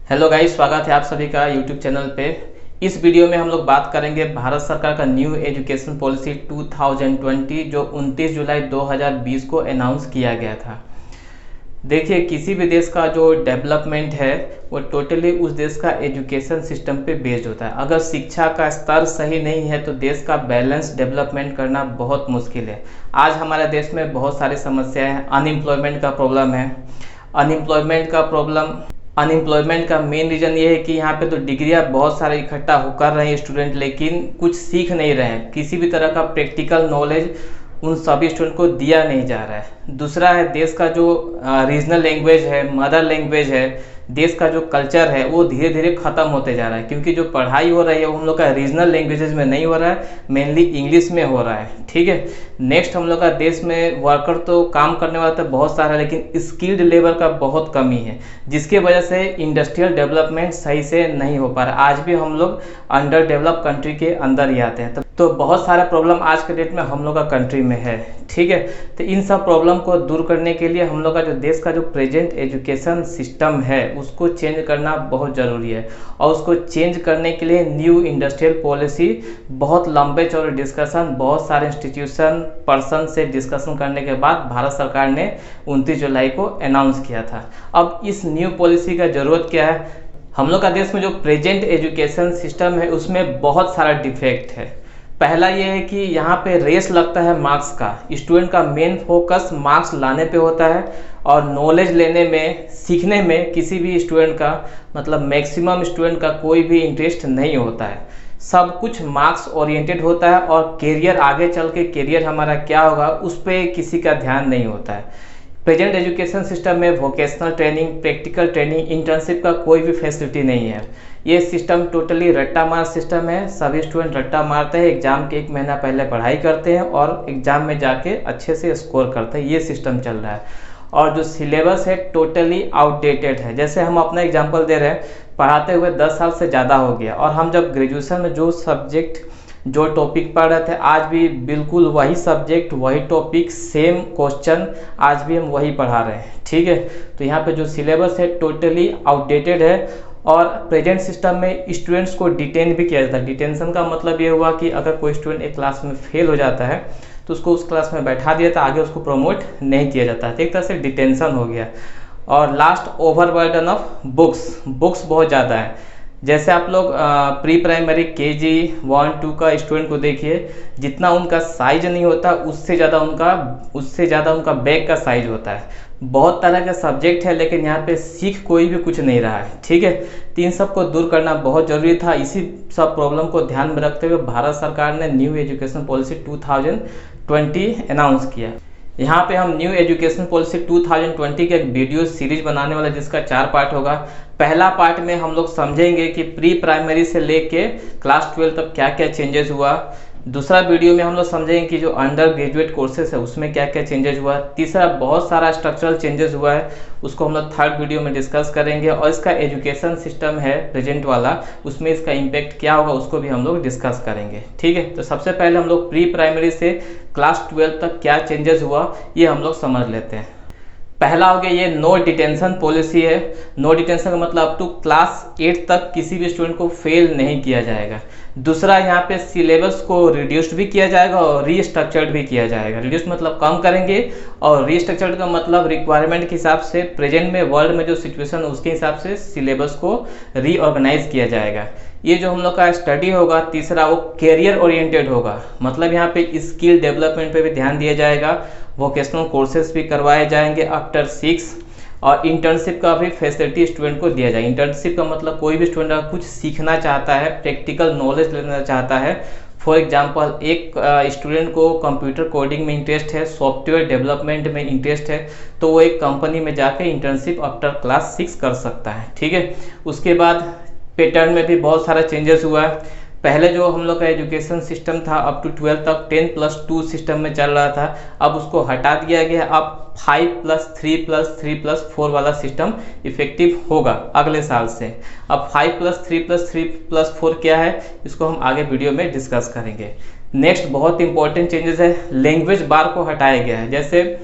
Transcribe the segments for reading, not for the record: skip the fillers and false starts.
Hello guys, स्वागत है आप सभी का यूट्यूब चैनल पे। इस वीडियो में हम लोग बात करेंगे भारत सरकार का न्यू एजुकेशन पॉलिसी 2020 जो 29 जुलाई 2020 को अनाउंस किया गया था। देखिए, किसी भी देश का जो डेवलपमेंट है वो टोटली उस देश का एजुकेशन सिस्टम पे बेस्ड होता है। अगर शिक्षा का स्तर सही नहीं है तो देश का बैलेंस डेवलपमेंट करना बहुत मुश्किल है। आज हमारे देश में बहुत सारी समस्याएं हैं। अनएम्प्लॉयमेंट का प्रॉब्लम है। अनएम्प्लॉयमेंट का मेन रीज़न ये है कि यहाँ पे तो डिग्रियाँ बहुत सारे इकट्ठा कर रहे हैं स्टूडेंट, लेकिन कुछ सीख नहीं रहे हैं। किसी भी तरह का प्रैक्टिकल नॉलेज उन सभी स्टूडेंट को दिया नहीं जा रहा है। दूसरा है, देश का जो रीजनल लैंग्वेज है, मदर लैंग्वेज है, देश का जो कल्चर है वो धीरे धीरे ख़त्म होते जा रहा है, क्योंकि जो पढ़ाई हो रही है वो हम लोग का रीजनल लैंग्वेजेस में नहीं हो रहा है, मेनली इंग्लिश में हो रहा है। ठीक है। नेक्स्ट, हम लोग का देश में वर्कर तो काम करने वाला तो बहुत सारा है, लेकिन स्किल्ड लेबर का बहुत कमी है, जिसकी वजह से इंडस्ट्रियल डेवलपमेंट सही से नहीं हो पा रहा। आज भी हम लोग अंडर डेवलप कंट्री के अंदर ही आते हैं। तो बहुत सारे प्रॉब्लम आज के डेट में हम लोग का कंट्री में है। ठीक है। तो इन सब प्रॉब्लम को दूर करने के लिए हम लोग का जो देश का जो प्रेजेंट एजुकेशन सिस्टम है उसको चेंज करना बहुत ज़रूरी है, और उसको चेंज करने के लिए न्यू इंडस्ट्रियल पॉलिसी, बहुत लंबे चौड़े डिस्कशन, बहुत सारे इंस्टीट्यूशन पर्सन से डिस्कशन करने के बाद भारत सरकार ने 29 जुलाई को अनाउंस किया था। अब इस न्यू पॉलिसी का ज़रूरत क्या है? हम लोग का देश में जो प्रेजेंट एजुकेशन सिस्टम है उसमें बहुत सारा डिफेक्ट है। पहला ये है कि यहाँ पे रेस लगता है मार्क्स का। स्टूडेंट का मेन फोकस मार्क्स लाने पे होता है, और नॉलेज लेने में, सीखने में किसी भी स्टूडेंट का, मतलब मैक्सिमम स्टूडेंट का कोई भी इंटरेस्ट नहीं होता है। सब कुछ मार्क्स ओरिएंटेड होता है, और कैरियर, आगे चल के कैरियर हमारा क्या होगा उस पर किसी का ध्यान नहीं होता है। प्रेजेंट एजुकेशन सिस्टम में vocational training, practical training, internship का कोई भी फैसिलिटी नहीं है। ये सिस्टम टोटली रट्टा मार सिस्टम है। सभी स्टूडेंट रट्टा मारते हैं, एग्जाम के 1 महीना पहले पढ़ाई करते हैं और एग्जाम में जाके अच्छे से स्कोर करते हैं। ये सिस्टम चल रहा है, और जो सिलेबस है टोटली आउटडेटेड है। जैसे हम अपना एग्जाम्पल दे रहे हैं, पढ़ाते हुए 10 साल से ज़्यादा हो गया, और हम जब ग्रेजुएशन में जो सब्जेक्ट, जो टॉपिक पढ़ रहे थे, आज भी बिल्कुल वही सब्जेक्ट, वही टॉपिक, सेम क्वेश्चन आज भी हम वही पढ़ा रहे हैं। ठीक है। तो यहाँ पे जो सिलेबस है टोटली आउटडेटेड है, और प्रेजेंट सिस्टम में स्टूडेंट्स को डिटेन भी किया जाता है। डिटेंशन का मतलब ये हुआ कि अगर कोई स्टूडेंट एक क्लास में फेल हो जाता है तो उसको उस क्लास में बैठा दिया था, आगे उसको प्रमोट नहीं किया जाता है। तो एक तरह से डिटेंशन हो गया। और लास्ट, ओवरबर्डन ऑफ बुक्स बहुत ज़्यादा है। जैसे आप लोग प्री प्राइमरी KG 1, 2 का स्टूडेंट को देखिए, जितना उनका साइज नहीं होता उससे ज़्यादा उनका बैग का साइज होता है। बहुत तरह के सब्जेक्ट है, लेकिन यहाँ पे सीख कोई भी कुछ नहीं रहा है। ठीक है। तो इन सब को दूर करना बहुत ज़रूरी था। इसी सब प्रॉब्लम को ध्यान में रखते हुए भारत सरकार ने न्यू एजुकेशन पॉलिसी 2020 अनाउंस किया। यहाँ पे हम न्यू एजुकेशन पॉलिसी 2020 के एक वीडियो सीरीज बनाने वाला, जिसका 4 पार्ट होगा। पहला पार्ट में हम लोग समझेंगे कि प्री प्राइमरी से लेके क्लास 12 तक क्या क्या चेंजेस हुआ। दूसरा वीडियो में हम लोग समझेंगे कि जो अंडर ग्रेजुएट कोर्सेस है उसमें क्या क्या चेंजेस हुआ। तीसरा, बहुत सारा स्ट्रक्चरल चेंजेस हुआ है, उसको हम लोग थर्ड वीडियो में डिस्कस करेंगे। और इसका एजुकेशन सिस्टम है प्रेजेंट वाला, उसमें इसका इम्पैक्ट क्या होगा उसको भी हम लोग डिस्कस करेंगे। ठीक है। तो सबसे पहले हम लोग प्री प्राइमरी से क्लास 12 तक क्या चेंजेस हुआ ये हम लोग समझ लेते हैं। पहला हो गया, ये नो डिटेंशन पॉलिसी है। नो डिटेंशन का मतलब अप टू क्लास 8 तक किसी भी स्टूडेंट को फेल नहीं किया जाएगा। दूसरा, यहाँ पे सिलेबस को रिड्यूस्ड भी किया जाएगा और रीस्ट्रक्चर्ड भी किया जाएगा। रिड्यूस मतलब कम करेंगे, और रीस्ट्रक्चर्ड का मतलब रिक्वायरमेंट के हिसाब से, प्रेजेंट में वर्ल्ड में जो सिचुएशन है उसके हिसाब से सिलेबस को रीऑर्गेनाइज किया जाएगा। ये जो हम लोग का स्टडी होगा तीसरा, वो कैरियर ओरिएंटेड होगा। मतलब यहाँ पे स्किल डेवलपमेंट पे भी ध्यान दिया जाएगा, वोकेशनल कोर्सेज भी करवाए जाएंगे आफ्टर 6, और इंटर्नशिप का भी फैसिलिटी स्टूडेंट को दिया जाए। इंटर्नशिप का मतलब कोई भी स्टूडेंट अगर कुछ सीखना चाहता है, प्रैक्टिकल नॉलेज लेना चाहता है, फॉर एग्जांपल एक स्टूडेंट को कंप्यूटर कोडिंग में इंटरेस्ट है, सॉफ्टवेयर डेवलपमेंट में इंटरेस्ट है, तो वो एक कंपनी में जाके इंटर्नशिप आफ्टर क्लास 6 कर सकता है। ठीक है। उसके बाद पैटर्न में भी बहुत सारा चेंजेस हुआ है। पहले जो हम लोग का एजुकेशन सिस्टम था अप टू 12 तक 10+2 सिस्टम में चल रहा था, अब उसको हटा दिया गया। अब 5+3+3+4 वाला सिस्टम इफेक्टिव होगा अगले साल से। अब 5+3+3+4 क्या है इसको हम आगे वीडियो में डिस्कस करेंगे। नेक्स्ट बहुत इंपॉर्टेंट चेंजेस है, लैंग्वेज बार को हटाया गया है। जैसे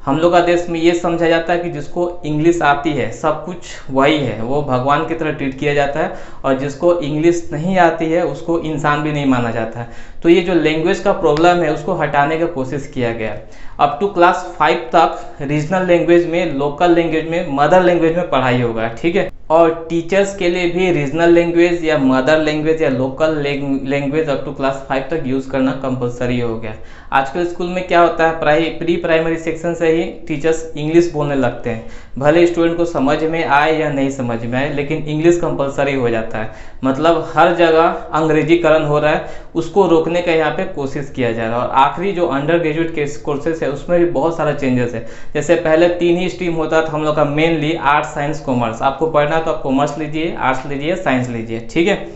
हम लोग का देश में ये समझा जाता है कि जिसको इंग्लिश आती है सब कुछ वही है, वो भगवान की तरह ट्रीट किया जाता है, और जिसको इंग्लिश नहीं आती है उसको इंसान भी नहीं माना जाता है। तो ये जो लैंग्वेज का प्रॉब्लम है उसको हटाने का कोशिश किया गया। अप टू क्लास 5 तक रीजनल लैंग्वेज में, लोकल लैंग्वेज में, मदर लैंग्वेज में पढ़ाई होगा, ठीक है। और टीचर्स के लिए भी रीजनल लैंग्वेज या मदर लैंग्वेज या local language up to class 5 तक यूज़ करना कंपलसरी हो गया। आजकल स्कूल में क्या होता है, प्री प्राइमरी सेक्शन से ही टीचर्स इंग्लिश बोलने लगते हैं, भले स्टूडेंट को समझ में आए या नहीं समझ में आए, लेकिन इंग्लिश कंपलसरी हो जाता है। मतलब हर जगह अंग्रेजीकरण हो रहा है, उसको रोकने का यहाँ पे कोशिश किया जा रहा है। और आखिरी जो अंडर ग्रेजुएट के कोर्सेज है उसमें भी बहुत सारा चेंजेस है। जैसे पहले 3 ही स्ट्रीम होता था हम लोग का, मेनली आर्ट्स, साइंस, कॉमर्स। आपको पढ़ना तो आप कॉमर्स लीजिए, आर्ट्स लीजिए, साइंस लीजिए, ठीक है।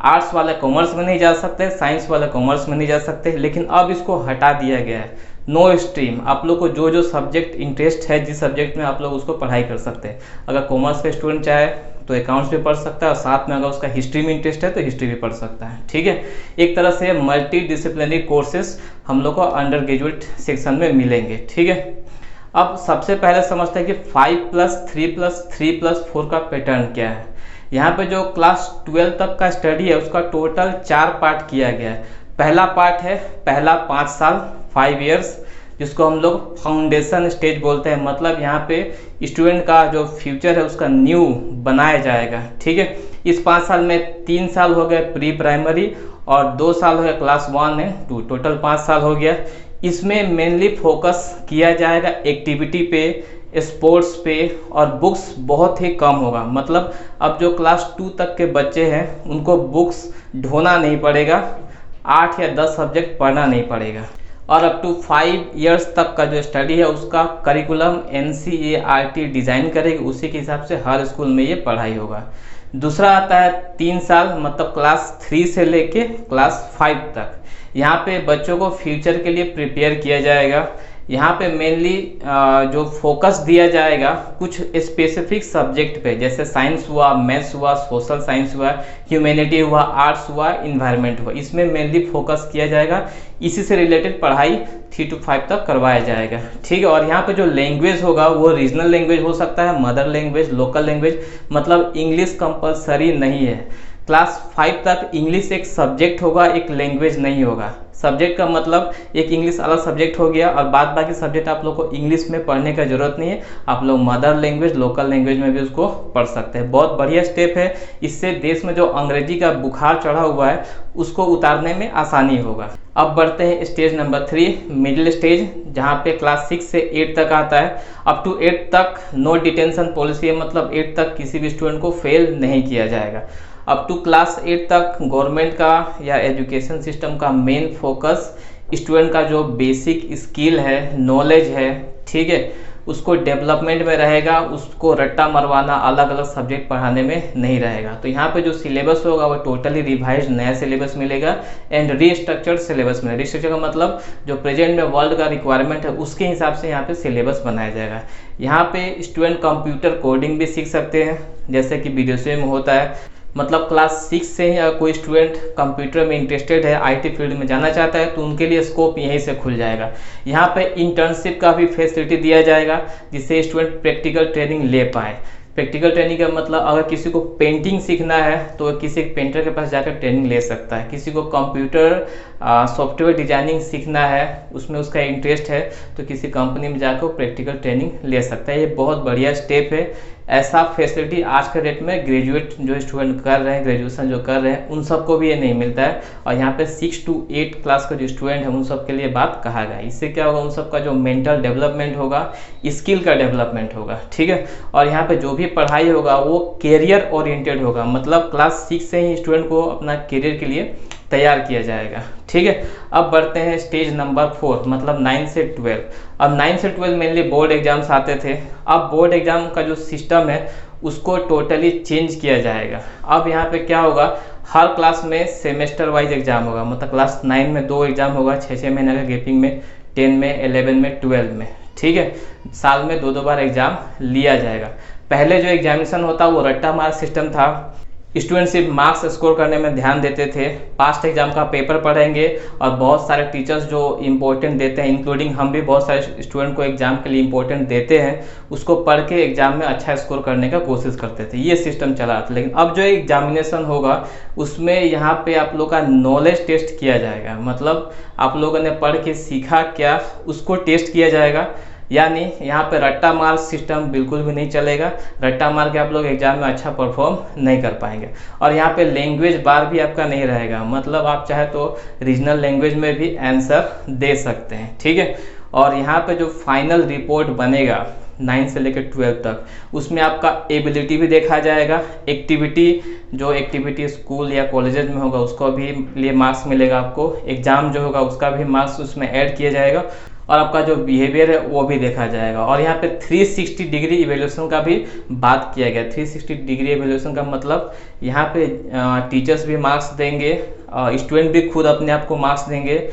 आर्ट्स वाले कॉमर्स में नहीं जा सकते, साइंस वाले कॉमर्स में नहीं जा सकते, लेकिन अब इसको हटा दिया गया है। नो स्ट्रीम, आप लोग को जो जो सब्जेक्ट इंटरेस्ट है, जिस सब्जेक्ट में आप लोग उसको पढ़ाई कर सकते हैं। अगर कॉमर्स का स्टूडेंट चाहे तो अकाउंट्स भी पढ़ सकता है, और साथ में अगर उसका हिस्ट्री में इंटरेस्ट है तो हिस्ट्री भी पढ़ सकता है, ठीक है। एक तरह से मल्टी डिसिप्लिनरी कोर्सेज हम लोग को अंडर ग्रेजुएट सेक्शन में मिलेंगे, ठीक है। अब सबसे पहले समझते हैं कि 5+3+3+4 का पैटर्न क्या है। यहाँ पे जो क्लास 12 तक का स्टडी है उसका टोटल 4 पार्ट किया गया है। पहला पार्ट है पहला 5 साल, 5 इयर्स, जिसको हम लोग फाउंडेशन स्टेज बोलते हैं। मतलब यहाँ पे स्टूडेंट का जो फ्यूचर है उसका न्यू बनाया जाएगा, ठीक है। इस 5 साल में 3 साल हो गए प्री प्राइमरी और 2 साल हो गया क्लास 1 है 2, टोटल 5 साल हो गया। इसमें मेनली फोकस किया जाएगा एक्टिविटी पे, स्पोर्ट्स पे, और बुक्स बहुत ही कम होगा। मतलब अब जो क्लास 2 तक के बच्चे हैं उनको बुक्स ढोना नहीं पड़ेगा, 8 या 10 सब्जेक्ट पढ़ना नहीं पड़ेगा। और अप टू 5 इयर्स तक का जो स्टडी है उसका करिकुलम NCERT डिज़ाइन करेगी, उसी के हिसाब से हर स्कूल में ये पढ़ाई होगा। दूसरा आता है 3 साल, मतलब क्लास 3 से लेके क्लास 5 तक। यहाँ पे बच्चों को फ्यूचर के लिए प्रिपेयर किया जाएगा। यहाँ पे मेनली जो फोकस दिया जाएगा कुछ स्पेसिफिक सब्जेक्ट पे, जैसे साइंस हुआ, मैथ्स हुआ, सोशल साइंस हुआ, ह्यूमैनिटी हुआ, आर्ट्स हुआ, इन्वायरमेंट हुआ, इसमें मेनली फोकस किया जाएगा। इसी से रिलेटेड पढ़ाई 3 to 5 तक करवाया जाएगा, ठीक है। और यहाँ पे जो लैंग्वेज होगा वो रीजनल लैंग्वेज हो सकता है, मदर लैंग्वेज, लोकल लैंग्वेज, मतलब इंग्लिश कंपलसरी नहीं है। क्लास 5 तक इंग्लिश एक सब्जेक्ट होगा, एक लैंग्वेज नहीं होगा। सब्जेक्ट का मतलब एक इंग्लिश अलग सब्जेक्ट हो गया, और बाद बाकी सब्जेक्ट आप लोग को इंग्लिश में पढ़ने का जरूरत नहीं है, आप लोग मदर लैंग्वेज, लोकल लैंग्वेज में भी उसको पढ़ सकते हैं। बहुत बढ़िया स्टेप है, इससे देश में जो अंग्रेजी का बुखार चढ़ा हुआ है उसको उतारने में आसानी होगा। अब बढ़ते हैं स्टेज नंबर 3, मिडिल स्टेज, जहाँ पे क्लास 6 से 8 तक आता है। अप टू 8 तक नो डिटेंशन पॉलिसी है, मतलब 8 तक किसी भी स्टूडेंट को फेल नहीं किया जाएगा। अप टू क्लास 8 तक गवर्नमेंट का या एजुकेशन सिस्टम का मेन फोकस स्टूडेंट का जो बेसिक स्किल है, नॉलेज है, ठीक है, उसको डेवलपमेंट में रहेगा। उसको रट्टा मरवाना, अलग अलग सब्जेक्ट पढ़ाने में नहीं रहेगा। तो यहाँ पे जो सिलेबस होगा वो टोटली रिवाइज नया सिलेबस मिलेगा एंड रीस्ट्रक्चर्ड सिलेबस में। रीस्ट्रक्चर का मतलब जो प्रेजेंट में वर्ल्ड का रिक्वायरमेंट है उसके हिसाब से यहाँ पे सिलेबस बनाया जाएगा। यहाँ पे स्टूडेंट कंप्यूटर कोडिंग भी सीख सकते हैं, जैसे कि BDSA में होता है। मतलब क्लास 6 से ही अगर कोई स्टूडेंट कंप्यूटर में इंटरेस्टेड है, IT फील्ड में जाना चाहता है, तो उनके लिए स्कोप यहीं से खुल जाएगा। यहाँ पे इंटर्नशिप का भी फैसिलिटी दिया जाएगा, जिससे स्टूडेंट प्रैक्टिकल ट्रेनिंग ले पाए। प्रैक्टिकल ट्रेनिंग का मतलब अगर किसी को पेंटिंग सीखना है तो किसी पेंटर के पास जाकर ट्रेनिंग ले सकता है। किसी को कंप्यूटर सॉफ्टवेयर डिजाइनिंग सीखना है, उसमें उसका इंटरेस्ट है, तो किसी कंपनी में जाकर प्रैक्टिकल ट्रेनिंग ले सकता है। ये बहुत बढ़िया स्टेप है। ऐसा फैसिलिटी आज के डेट में ग्रेजुएट जो स्टूडेंट कर रहे हैं, ग्रेजुएशन जो कर रहे हैं, उन सबको भी ये नहीं मिलता है। और यहाँ पे 6 to 8 क्लास का जो स्टूडेंट है उन सब के लिए बात कहा गया। इससे क्या होगा, उन सबका जो मेंटल डेवलपमेंट होगा, स्किल का डेवलपमेंट होगा, ठीक है। और यहाँ पे जो भी पढ़ाई होगा वो कैरियर ओरिएंटेड होगा, मतलब क्लास 6 से ही स्टूडेंट को अपना कैरियर के लिए तैयार किया जाएगा, ठीक है। अब बढ़ते हैं स्टेज नंबर 4, मतलब 9 से 12। अब 9 से 12 मेनली बोर्ड एग्जाम्स आते थे। अब बोर्ड एग्जाम का जो सिस्टम है उसको टोटली चेंज किया जाएगा। अब यहाँ पे क्या होगा, हर क्लास में सेमेस्टर वाइज एग्जाम होगा। मतलब क्लास 9 में 2 एग्जाम होगा 6-6 महीने का गैपिंग में, 10 में, 11 में, 12 में, ठीक है। साल में 2-2 बार एग्जाम लिया जाएगा। पहले जो एग्जामिनेशन होता वो रट्टा मार सिस्टम था। स्टूडेंट सिर्फ मार्क्स स्कोर करने में ध्यान देते थे, पास्ट एग्जाम का पेपर पढ़ेंगे और बहुत सारे टीचर्स जो इम्पोर्टेंट देते हैं, इंक्लूडिंग हम भी बहुत सारे स्टूडेंट को एग्जाम के लिए इम्पोर्टेंट देते हैं, उसको पढ़ के एग्जाम में अच्छा स्कोर करने का कोशिश करते थे। ये सिस्टम चला था। लेकिन अब जो एग्जामिनेशन होगा उसमें यहाँ पे आप लोग का नॉलेज टेस्ट किया जाएगा, मतलब आप लोगों ने पढ़ के सीखा क्या उसको टेस्ट किया जाएगा। यानी यहाँ पे रट्टा मार सिस्टम बिल्कुल भी नहीं चलेगा। रट्टा मार के आप लोग एग्जाम में अच्छा परफॉर्म नहीं कर पाएंगे। और यहाँ पे लैंग्वेज बार भी आपका नहीं रहेगा, मतलब आप चाहे तो रीजनल लैंग्वेज में भी आंसर दे सकते हैं, ठीक है। और यहाँ पे जो फाइनल रिपोर्ट बनेगा 9 से लेकर 12 तक, उसमें आपका एबिलिटी भी देखा जाएगा, एक्टिविटी जो एक्टिविटी स्कूल या कॉलेजेस में होगा उसको भी लिए मार्क्स मिलेगा आपको, एग्जाम जो होगा उसका भी मार्क्स उसमें ऐड किया जाएगा, और आपका जो बिहेवियर है वो भी देखा जाएगा। और यहाँ पे 360 डिग्री इवेल्यूशन का भी बात किया गया। 360 डिग्री इवेल्यूशन का मतलब यहाँ पे टीचर्स भी मार्क्स देंगे, स्टूडेंट भी खुद अपने आप को मार्क्स देंगे,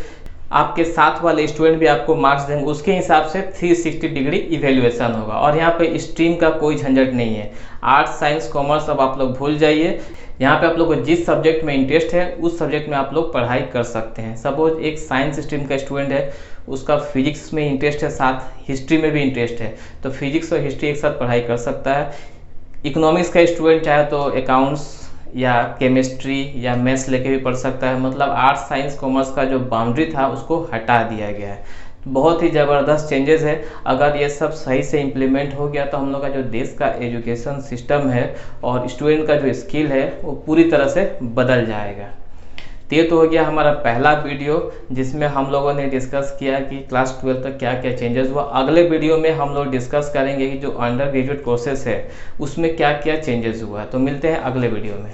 आपके साथ वाले स्टूडेंट भी आपको मार्क्स देंगे, उसके हिसाब से 360 डिग्री इवेल्युएशन होगा। और यहाँ पे स्ट्रीम का कोई झंझट नहीं है। आर्ट्स साइंस कॉमर्स अब आप लोग भूल जाइए। यहाँ पे आप लोग को जिस सब्जेक्ट में इंटरेस्ट है उस सब्जेक्ट में आप लोग पढ़ाई कर सकते हैं। सपोज एक साइंस स्ट्रीम का स्टूडेंट है, उसका फिजिक्स में इंटरेस्ट है, साथ हिस्ट्री में भी इंटरेस्ट है, तो फिजिक्स और हिस्ट्री एक साथ पढ़ाई कर सकता है। इकोनॉमिक्स का स्टूडेंट चाहे तो अकाउंट्स या केमिस्ट्री या मैथ्स लेके भी पढ़ सकता है। मतलब आर्ट्स साइंस कॉमर्स का जो बाउंड्री था उसको हटा दिया गया है। बहुत ही ज़बरदस्त चेंजेस है। अगर ये सब सही से इम्प्लीमेंट हो गया तो हम लोग का जो देश का एजुकेशन सिस्टम है और स्टूडेंट का जो स्किल है वो पूरी तरह से बदल जाएगा। तो ये तो हो गया हमारा पहला वीडियो जिसमें हम लोगों ने डिस्कस किया कि क्लास 12 तक क्या क्या चेंजेस हुआ। अगले वीडियो में हम लोग डिस्कस करेंगे कि जो अंडर ग्रेजुएट कोर्सेस है उसमें क्या क्या चेंजेस हुआ है। तो मिलते हैं अगले वीडियो में।